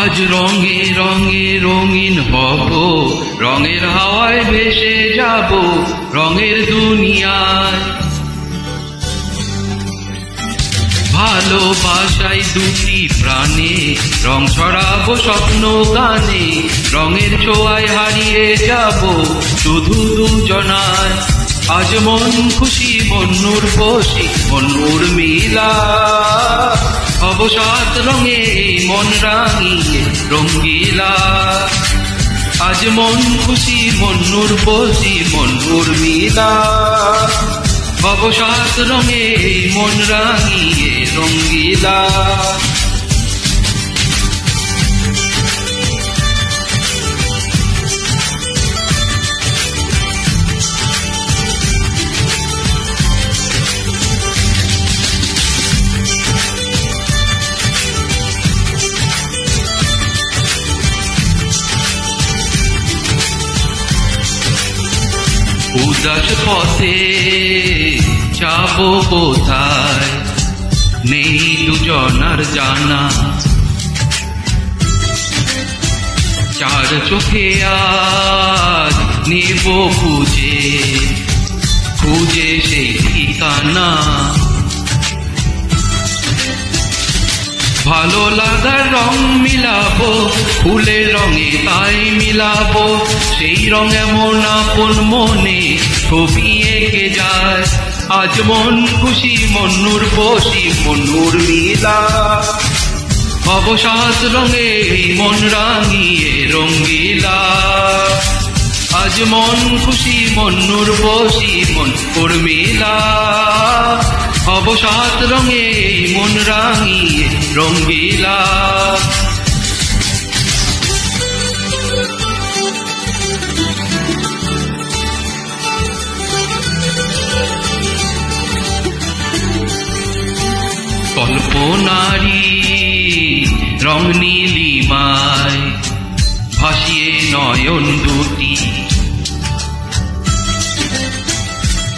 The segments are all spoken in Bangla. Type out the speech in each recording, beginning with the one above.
আজ রঙে রঙে রঙিন হব, রঙের হাওয়ায় ভেসে যাব রঙের দুনিয়ায়। ভালোবাসায় দুটি প্রাণে রং ছড়াবো স্বপ্ন গানে, রঙের ছোঁয়ায় হারিয়ে যাব শুধু দুজনায়। আজ মন খুশি মন্নুর বসি মন্নুর মিলা, হব সাত রঙে মন রাঙিয়ে রঙ্গিলা। আজ মন খুশি মন্নুর বসি মন্নুর মিলা, হব সাত রঙে মন রাঙিয়ে রঙ্গিলা। উদাস পথে যাবো কোথায় নেই দুজনার জানা, চার চোখে আজ নেব খুঁজে খুঁজে সেই ঠিকানা। ভালো লাগার রং মিলাবো ফুলের রঙে তাই মিলাবো, সেই রং এমন আপন মনে ছবি এঁকে যায়। আজ মন খুশি মন্নুর বসি মন্নুর মিলা, হব সাত রঙে মন রাঙিয়ে রঙ্গিলা। আজ মন খুশি মন্নুর বসি মন্নুর মিলা, হব সাত রঙে মন রাঙিয়ে রঙ্গিলা। কল্পনারি রং নীলিমায় ভাসিয়ে নয়ন দুটি,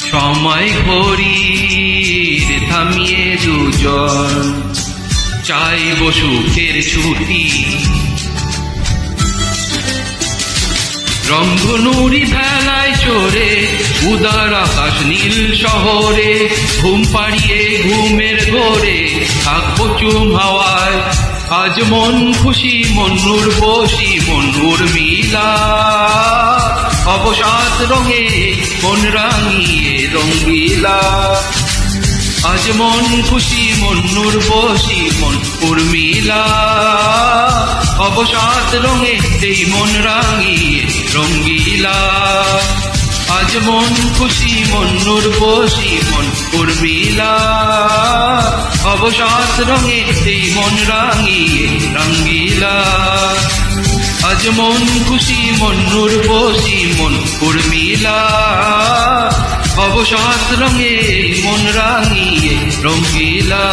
সময় ঘড়ির থামিয়ে দুজন চাইব সুখের ছুটি। রংধনুরি ভেলায় চড়ে উদার আকাশ নীল শহরে, ঘুম পাড়িয়ে ঘুমের ঘোরে থাকবো চুম হাওয়ায়। আজ মন খুশি মন্নুর বসি মন্নুর মিলা, হব সাত রঙে মন রাঙিয়ে রঙ্গিলা। আজ মন খুশি মন্নুর বসি মন্নুর মিলা, হব সাত রঙে এই মন রাঙিয়ে রঙ্গিলা। আজ মন খুশি মন্নুর বসি মন্নুর মিলা, হব সাত রঙে এই মন রাঙিয়ে রঙ্গিলা। আজ মন খুশি মন্নুর বসি মন্নুর মিলা, হব সাত রঙে মন রাঙিয়ে রঙ্গিলা।